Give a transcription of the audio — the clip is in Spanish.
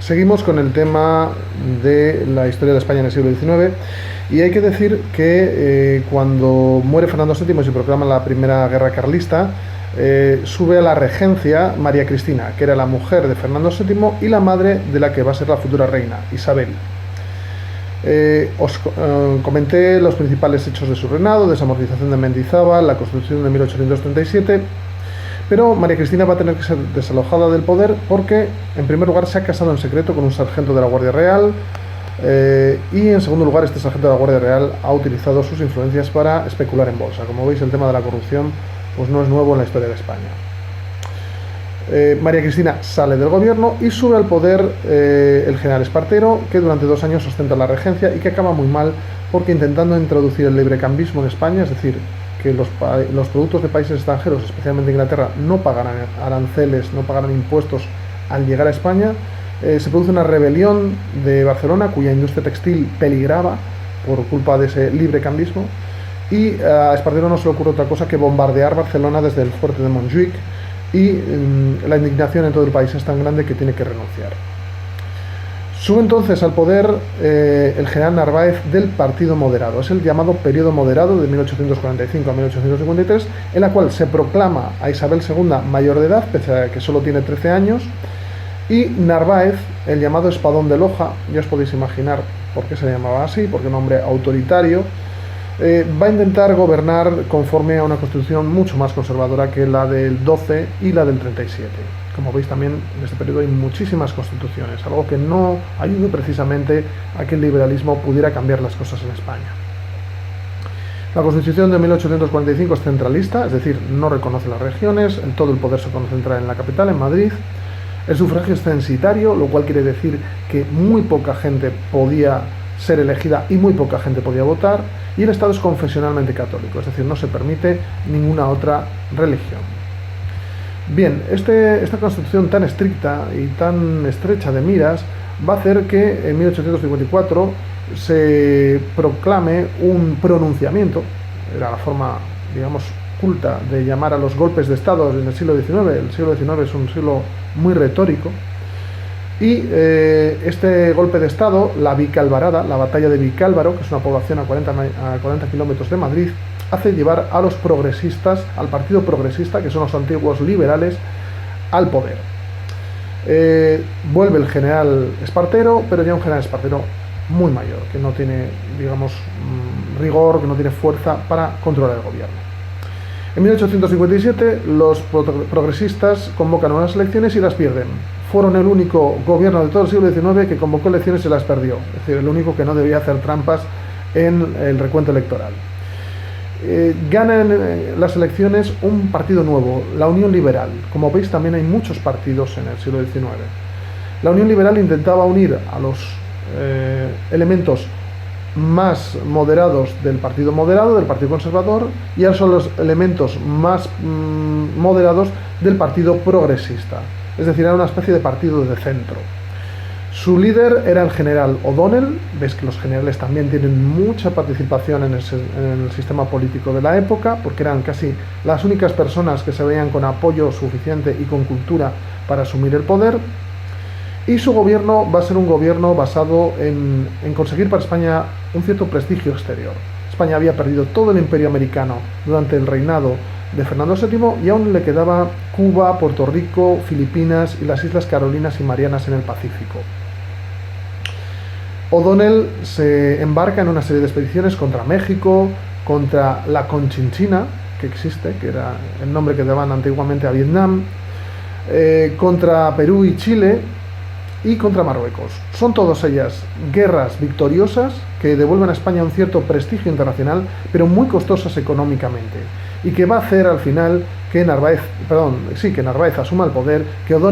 Seguimos con el tema de la historia de España en el siglo XIX y hay que decir que cuando muere Fernando VII y se proclama la Primera Guerra Carlista, sube a la regencia María Cristina, que era la mujer de Fernando VII y la madre de la que va a ser la futura reina, Isabel. Os comenté los principales hechos de su reinado: desamortización de Mendizábal, la Constitución de 1837. Pero María Cristina va a tener que ser desalojada del poder porque, en primer lugar, se ha casado en secreto con un sargento de la Guardia Real y, en segundo lugar, este sargento de la Guardia Real ha utilizado sus influencias para especular en bolsa. Como veis, el tema de la corrupción pues no es nuevo en la historia de España. María Cristina sale del gobierno y sube al poder el general Espartero, que durante 2 años ostenta la regencia y que acaba muy mal porque, intentando introducir el librecambismo en España, es decir, que los productos de países extranjeros, especialmente Inglaterra, no pagarán aranceles, no pagarán impuestos al llegar a España, se produce una rebelión de Barcelona, cuya industria textil peligraba por culpa de ese librecambismo, y a Espartero no se le ocurre otra cosa que bombardear Barcelona desde el fuerte de Montjuïc, y la indignación en todo el país es tan grande que tiene que renunciar. Sube entonces al poder el general Narváez del Partido Moderado. Es el llamado periodo moderado de 1845 a 1853, en la cual se proclama a Isabel II mayor de edad, pese a que solo tiene 13 años, y Narváez, el llamado Espadón de Loja, ya os podéis imaginar por qué se llamaba así, porque es un hombre autoritario, va a intentar gobernar conforme a una constitución mucho más conservadora que la del 12 y la del 37. Como veis, también en este periodo hay muchísimas constituciones, algo que no ayudó precisamente a que el liberalismo pudiera cambiar las cosas en España. La Constitución de 1845 es centralista, es decir, no reconoce las regiones, todo el poder se concentra en la capital, en Madrid. El sufragio es censitario, lo cual quiere decir que muy poca gente podía ser elegida y muy poca gente podía votar, y el Estado es confesionalmente católico, es decir, no se permite ninguna otra religión. Bien, esta constitución tan estricta y tan estrecha de miras va a hacer que en 1854 se proclame un pronunciamiento, era la forma, digamos, culta de llamar a los golpes de Estado en el siglo XIX. El siglo XIX es un siglo muy retórico, y este golpe de Estado, la Vicalvarada, la batalla de Vicálvaro, que es una población a 40 kilómetros de Madrid, hace llevar a los progresistas, al Partido Progresista, que son los antiguos liberales, al poder. Vuelve el general Espartero, pero ya un general Espartero muy mayor, que no tiene, digamos, rigor, que no tiene fuerza para controlar el gobierno. En 1857 los progresistas convocan unas elecciones y las pierden. Fueron el único gobierno de todo el siglo XIX que convocó elecciones y las perdió, es decir, el único que no debía hacer trampas en el recuento electoral. Gana en las elecciones un partido nuevo, la Unión Liberal. Como veis, también hay muchos partidos en el siglo XIX. La Unión Liberal intentaba unir a los elementos más moderados del Partido Moderado, del Partido Conservador, y a los elementos más moderados del Partido Progresista. Es decir, era una especie de partido de centro. Su líder era el general O'Donnell. Veis que los generales también tienen mucha participación en el sistema político de la época, porque eran casi las únicas personas que se veían con apoyo suficiente y con cultura para asumir el poder. Y su gobierno va a ser un gobierno basado en conseguir para España un cierto prestigio exterior. España había perdido todo el imperio americano durante el reinado de Fernando VII y aún le quedaba Cuba, Puerto Rico, Filipinas y las Islas Carolinas y Marianas en el Pacífico. O'Donnell se embarca en una serie de expediciones contra México, contra la Conchinchina, que existe, que era el nombre que daban antiguamente a Vietnam, contra Perú y Chile y contra Marruecos. Son todas ellas guerras victoriosas que devuelven a España un cierto prestigio internacional, pero muy costosas económicamente, y que va a hacer al final que Narváez asuma el poder, que O'Donnell